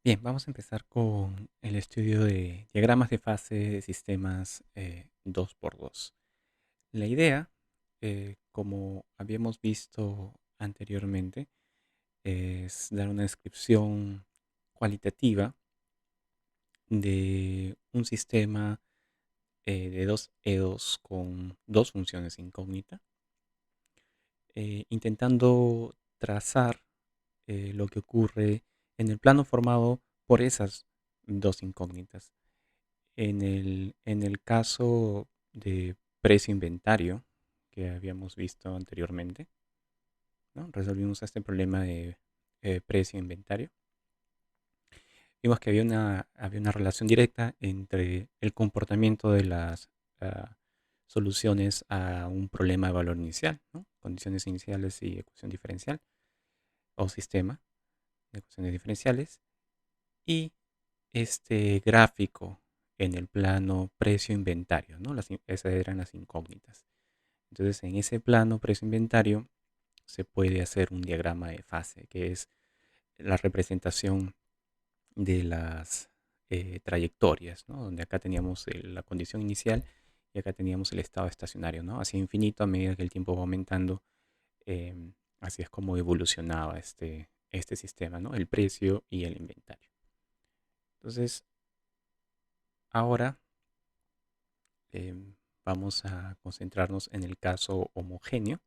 Bien, vamos a empezar con el estudio de diagramas de fase de sistemas 2x2. La idea, como habíamos visto anteriormente, es dar una descripción cualitativa de un sistema de dos EDOs con dos funciones incógnitas, intentando trazar lo que ocurre en el plano formado por esas dos incógnitas. En el caso de precio-inventario que habíamos visto anteriormente, ¿no? Resolvimos este problema de precio-inventario. Vimos que había una relación directa entre el comportamiento de las ah, soluciones a un problema de valor inicial, ¿no? Condiciones iniciales y ecuación diferencial o sistema de ecuaciones diferenciales. Y este gráfico en el plano precio-inventario, ¿no? Esas eran las incógnitas. Entonces, en ese plano precio-inventario se puede hacer un diagrama de fase, que es la representación de las trayectorias, ¿no? Donde acá teníamos la condición inicial y acá teníamos el estado estacionario, ¿no? Hacia infinito a medida que el tiempo va aumentando. Así es como evolucionaba este sistema, ¿no? El precio y el inventario. Entonces, ahora vamos a concentrarnos en el caso homogéneo,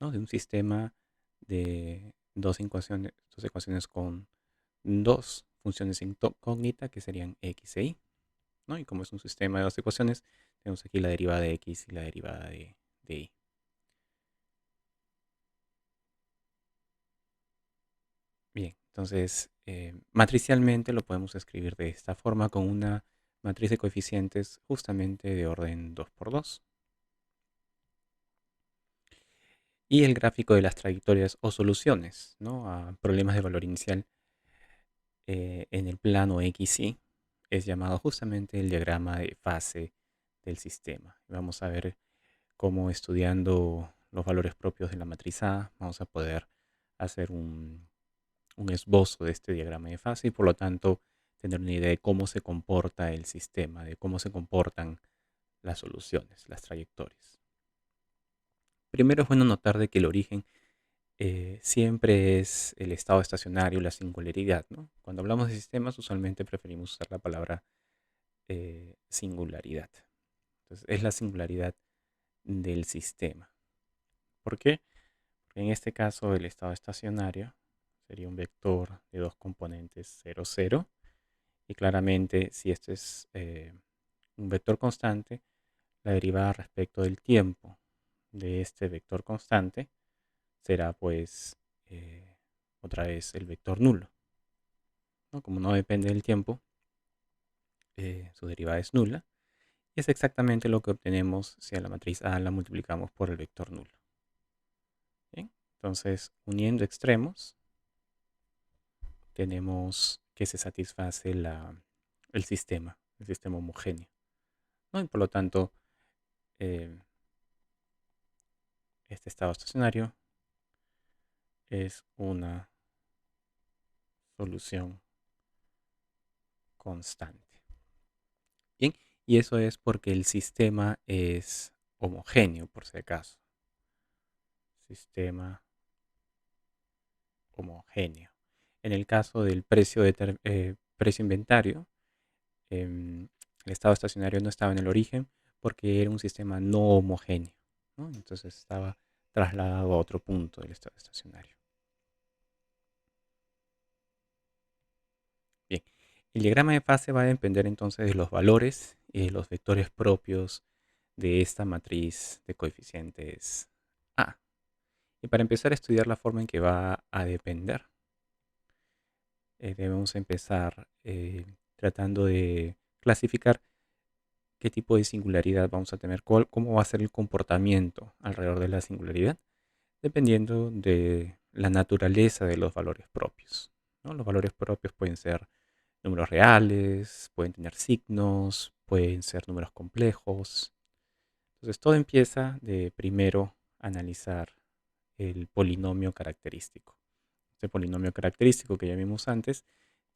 ¿no? De un sistema de dos ecuaciones con dos funciones incógnitas que serían x e y, ¿no? Y como es un sistema de dos ecuaciones, tenemos aquí la derivada de x y la derivada de y. Bien, entonces matricialmente lo podemos escribir de esta forma con una matriz de coeficientes justamente de orden 2x2. Y el gráfico de las trayectorias o soluciones, ¿no? A problemas de valor inicial en el plano XY es llamado justamente el diagrama de fase del sistema. Vamos a ver cómo, estudiando los valores propios de la matriz A, vamos a poder hacer un esbozo de este diagrama de fase y por lo tanto tener una idea de cómo se comporta el sistema, de cómo se comportan las soluciones, las trayectorias. Primero es bueno notar de que el origen siempre es el estado estacionario, la singularidad, ¿no? Cuando hablamos de sistemas, usualmente preferimos usar la palabra singularidad. Entonces, es la singularidad del sistema. ¿Por qué? Porque en este caso, el estado estacionario sería un vector de dos componentes 0, 0. Y claramente, si este es un vector constante, la derivada respecto del tiempo de este vector constante será pues otra vez el vector nulo, ¿no? Como no depende del tiempo, su derivada es nula. Y es exactamente lo que obtenemos si a la matriz A la multiplicamos por el vector nulo. ¿Bien? Entonces, uniendo extremos, tenemos que se satisface el sistema homogéneo, ¿no? Y por lo tanto, eh, este estado estacionario es una solución constante. Bien, y eso es porque el sistema es homogéneo, por si acaso. Sistema homogéneo. En el caso del precio inventario, el estado estacionario no estaba en el origen porque era un sistema no homogéneo, ¿no? Entonces estaba trasladado a otro punto del estado estacionario. Bien, el diagrama de fase va a depender entonces de los valores y de los vectores propios de esta matriz de coeficientes A. Y para empezar a estudiar la forma en que va a depender, debemos empezar tratando de clasificar qué tipo de singularidad vamos a tener, cómo va a ser el comportamiento alrededor de la singularidad, dependiendo de la naturaleza de los valores propios, ¿no? Los valores propios pueden ser números reales, pueden tener signos, pueden ser números complejos. Entonces todo empieza de primero analizar el polinomio característico. Este polinomio característico que ya vimos antes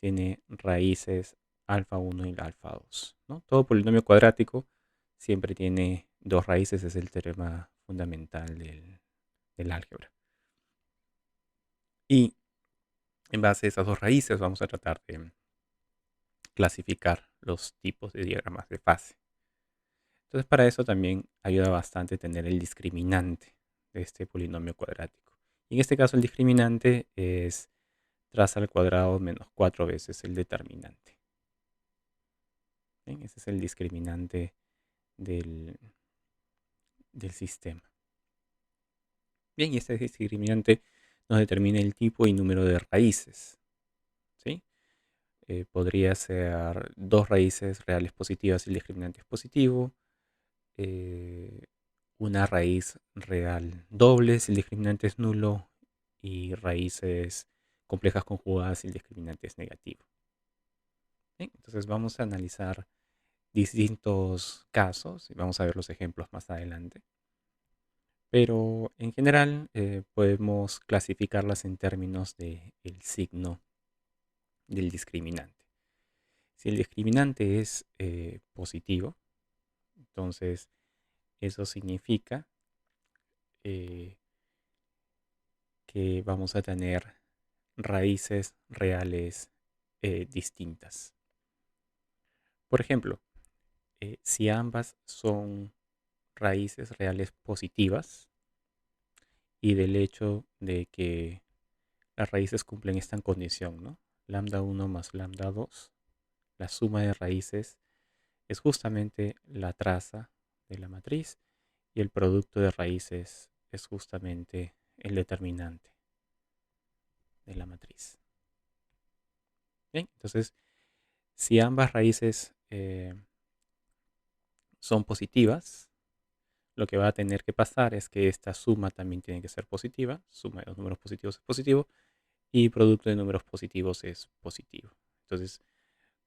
tiene raíces alfa 1 y alfa 2, ¿no? Todo polinomio cuadrático siempre tiene dos raíces, es el teorema fundamental del álgebra. Y en base a esas dos raíces vamos a tratar de clasificar los tipos de diagramas de fase. Entonces, para eso también ayuda bastante tener el discriminante de este polinomio cuadrático. Y en este caso el discriminante es traza al cuadrado menos 4 veces el determinante. ¿Bien? Ese es el discriminante del sistema. Bien, y este discriminante nos determina el tipo y número de raíces. ¿Sí? Podría ser dos raíces reales positivas si el discriminante es positivo, una raíz real doble si el discriminante es nulo y raíces complejas conjugadas si el discriminante es negativo. Bien, entonces vamos a analizar distintos casos y vamos a ver los ejemplos más adelante. Pero en general podemos clasificarlas en términos del signo del discriminante. Si el discriminante es positivo, entonces eso significa que vamos a tener raíces reales distintas. Por ejemplo, si ambas son raíces reales positivas y del hecho de que las raíces cumplen esta condición, ¿no? Lambda 1 más lambda 2, la suma de raíces es justamente la traza de la matriz y el producto de raíces es justamente el determinante de la matriz. Bien, entonces, si ambas raíces son positivas, lo que va a tener que pasar es que esta suma también tiene que ser positiva, suma de los números positivos es positivo, y producto de números positivos es positivo. Entonces,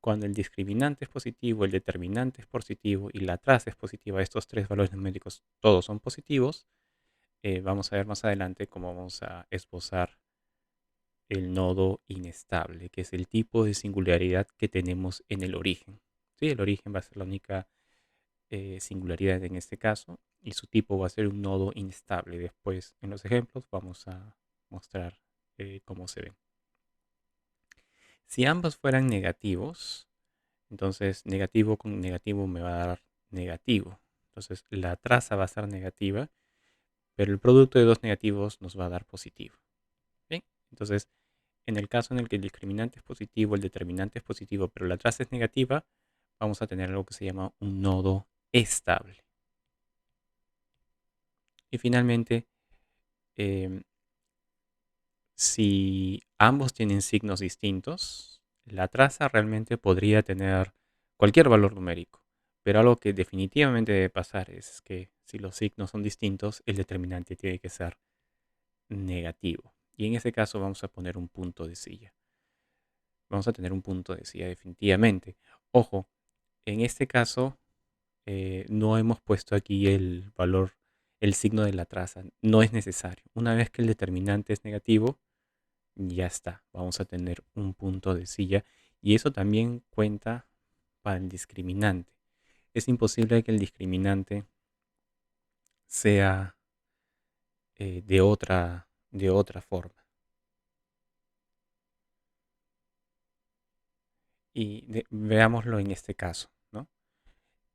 cuando el discriminante es positivo, el determinante es positivo y la traza es positiva, estos tres valores numéricos todos son positivos, vamos a ver más adelante cómo vamos a esbozar el nodo inestable, que es el tipo de singularidad que tenemos en el origen. ¿Sí? El origen va a ser la única singularidad en este caso y su tipo va a ser un nodo inestable. Después en los ejemplos vamos a mostrar cómo se ven. Si ambos fueran negativos, entonces negativo con negativo me va a dar negativo. Entonces la traza va a ser negativa, pero el producto de dos negativos nos va a dar positivo. ¿Bien? Entonces, en el caso en el que el discriminante es positivo, el determinante es positivo, pero la traza es negativa, vamos a tener algo que se llama un nodo estable. Y finalmente, em, si ambos tienen signos distintos, la traza realmente podría tener cualquier valor numérico, pero algo que definitivamente debe pasar es que si los signos son distintos, el determinante tiene que ser negativo. Y en ese caso vamos a poner un punto de silla. Vamos a tener un punto de silla definitivamente. Ojo, en este caso no hemos puesto aquí el valor, el signo de la traza. No es necesario. Una vez que el determinante es negativo, ya está. Vamos a tener un punto de silla. Y eso también cuenta para el discriminante. Es imposible que el discriminante sea de otra forma. Y veámoslo en este caso, ¿no?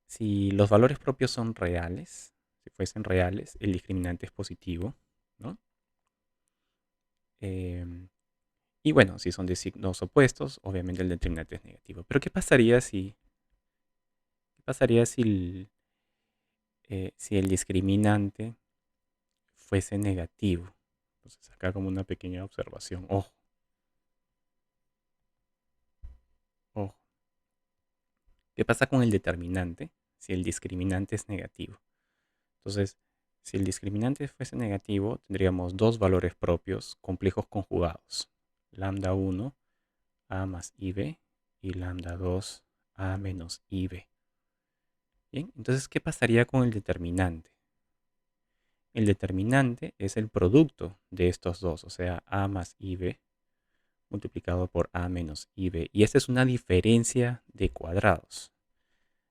Si los valores propios son reales, si fuesen reales, el discriminante es positivo, ¿no? Em, y bueno, si son de signos opuestos, obviamente el determinante es negativo. Pero ¿qué pasaría si el discriminante fuese negativo? Entonces acá como una pequeña observación. Ojo, ojo. ¿Qué pasa con el determinante si el discriminante es negativo? Entonces, si el discriminante fuese negativo, tendríamos dos valores propios complejos conjugados. Lambda 1, a más ib, y lambda 2, a menos ib. Bien, entonces, ¿qué pasaría con el determinante? El determinante es el producto de estos dos, o sea, a más ib multiplicado por a menos ib. Y esta es una diferencia de cuadrados.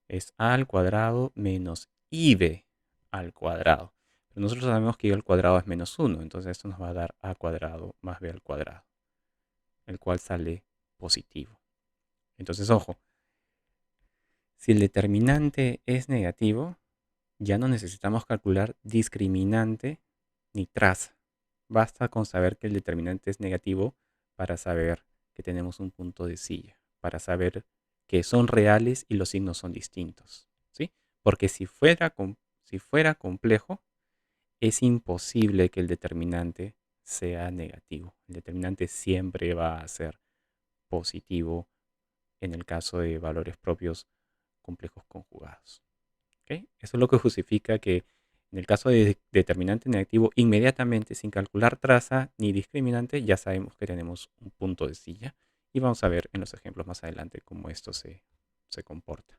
Es a al cuadrado menos ib al cuadrado. Pero nosotros sabemos que ib al cuadrado es menos 1, entonces esto nos va a dar a cuadrado más b al cuadrado, el cual sale positivo. Entonces, ojo, si el determinante es negativo, ya no necesitamos calcular discriminante ni traza. Basta con saber que el determinante es negativo para saber que tenemos un punto de silla, para saber que son reales y los signos son distintos, ¿sí? Porque si fuera complejo, es imposible que el determinante sea negativo. El determinante siempre va a ser positivo en el caso de valores propios complejos conjugados. ¿Ok? Eso es lo que justifica que en el caso de determinante negativo, inmediatamente, sin calcular traza ni discriminante, ya sabemos que tenemos un punto de silla. Y vamos a ver en los ejemplos más adelante cómo esto se comporta.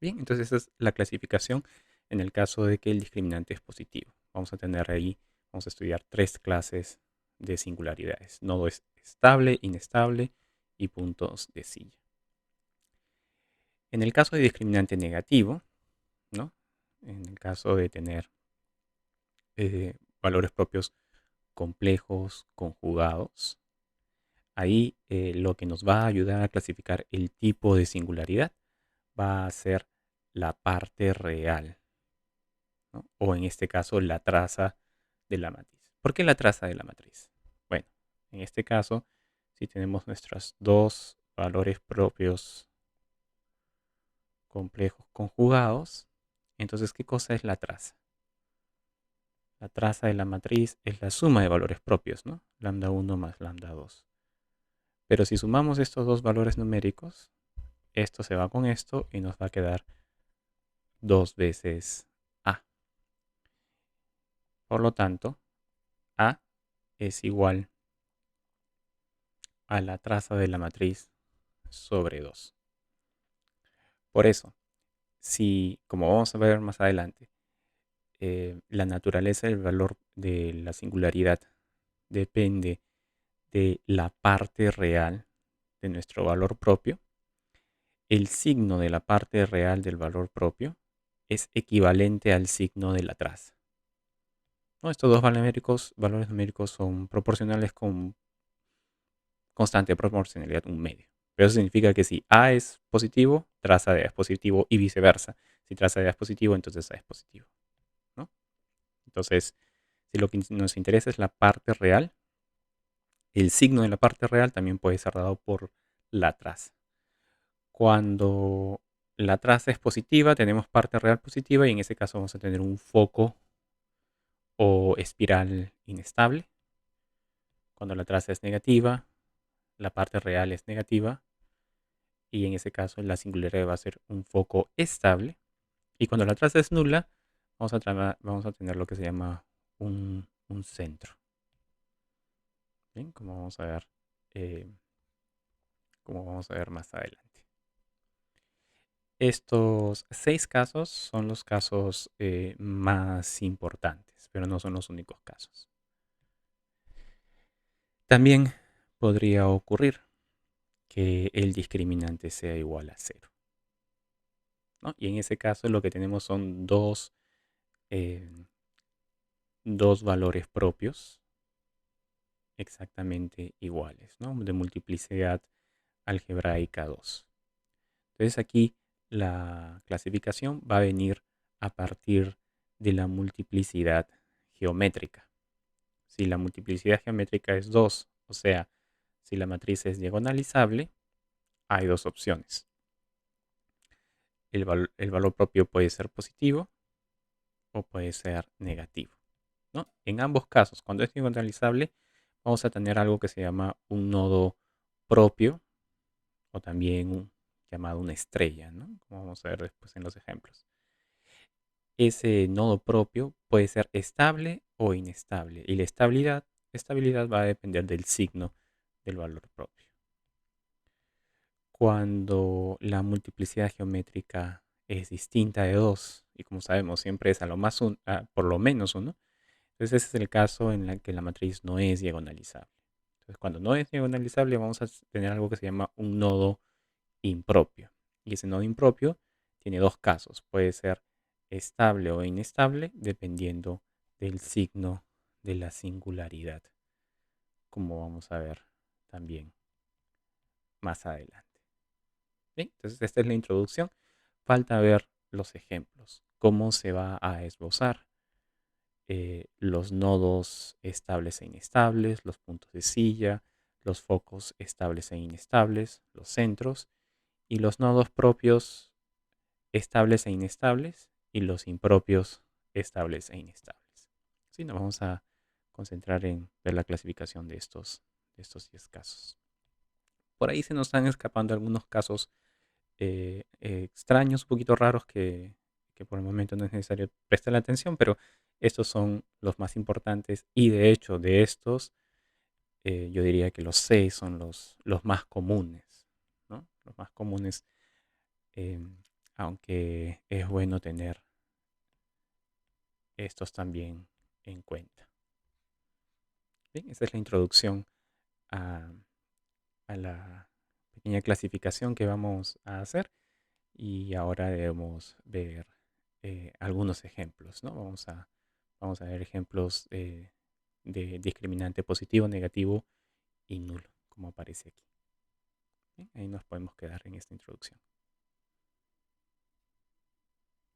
Bien, entonces esa es la clasificación en el caso de que el discriminante es positivo. Vamos a tener ahí, vamos a estudiar 3 clases de singularidades. Nodo es estable, inestable y puntos de silla. En el caso de discriminante negativo, ¿no? En el caso de tener valores propios complejos, conjugados, ahí lo que nos va a ayudar a clasificar el tipo de singularidad va a ser la parte real, ¿no? O en este caso la traza de la matriz. ¿Por qué la traza de la matriz? Bueno, en este caso, si tenemos nuestros dos valores propios complejos conjugados, entonces, ¿qué cosa es la traza? La traza de la matriz es la suma de valores propios, ¿no? Lambda 1 más lambda 2. Pero si sumamos estos dos valores numéricos, esto se va con esto y nos va a quedar 2 veces A. Por lo tanto, A es igual a la traza de la matriz sobre 2. Por eso, si, como vamos a ver más adelante, la naturaleza del valor de la singularidad depende de la parte real de nuestro valor propio, el signo de la parte real del valor propio es equivalente al signo de la traza, ¿no? Estos dos valores numéricos son proporcionales con constante proporcionalidad, un medio. Pero eso significa que si A es positivo, traza de A es positivo y viceversa. Si traza de A es positivo, entonces A es positivo, ¿no? Entonces, si lo que nos interesa es la parte real, el signo de la parte real también puede ser dado por la traza. Cuando la traza es positiva, tenemos parte real positiva y en ese caso vamos a tener un foco o espiral inestable. Cuando la traza es negativa, la parte real es negativa y en ese caso la singularidad va a ser un foco estable. Y cuando la traza es nula, vamos a tener lo que se llama un centro. ¿Bien? Eh, como vamos a ver más adelante. Estos 6 casos son los casos más importantes, pero no son los únicos casos. También podría ocurrir que el discriminante sea igual a 0, ¿no? Y en ese caso lo que tenemos son eh, dos valores propios exactamente iguales, ¿no? De multiplicidad algebraica 2. Entonces aquí la clasificación va a venir a partir de la multiplicidad geométrica. Si la multiplicidad geométrica es 2, o sea, si la matriz es diagonalizable, hay dos opciones. El valor propio puede ser positivo o puede ser negativo, ¿no? En ambos casos, cuando es diagonalizable, vamos a tener algo que se llama un nodo propio o también llamado una estrella, ¿no? Como vamos a ver después en los ejemplos. Ese nodo propio puede ser estable o inestable y la estabilidad va a depender del signo del valor propio. Cuando la multiplicidad geométrica es distinta de 2 y como sabemos siempre es por lo menos 1, entonces ese es el caso en el que la matriz no es diagonalizable. Entonces, cuando no es diagonalizable, vamos a tener algo que se llama un nodo impropio. Y ese nodo impropio tiene dos casos. Puede ser estable o inestable dependiendo del signo de la singularidad, como vamos a ver también más adelante. ¿Bien? Entonces, esta es la introducción. Falta ver los ejemplos, cómo se va a esbozar los nodos estables e inestables, los puntos de silla, los focos estables e inestables, los centros y los nodos propios estables e inestables y los impropios estables e inestables. Sí, nos vamos a concentrar en ver la clasificación de estos 10 casos. Por ahí se nos están escapando algunos casos extraños, un poquito raros que por el momento no es necesario prestar atención, pero estos son los más importantes y de hecho de estos yo diría que los 6 son los más comunes, ¿no? Los más comunes, eh, aunque es bueno tener estos también en cuenta. Bien, esa es la introducción a, a la pequeña clasificación que vamos a hacer y ahora debemos ver algunos ejemplos, ¿no? Vamos a ver ejemplos de discriminante positivo, negativo y nulo, como aparece aquí. Bien, ahí nos podemos quedar en esta introducción.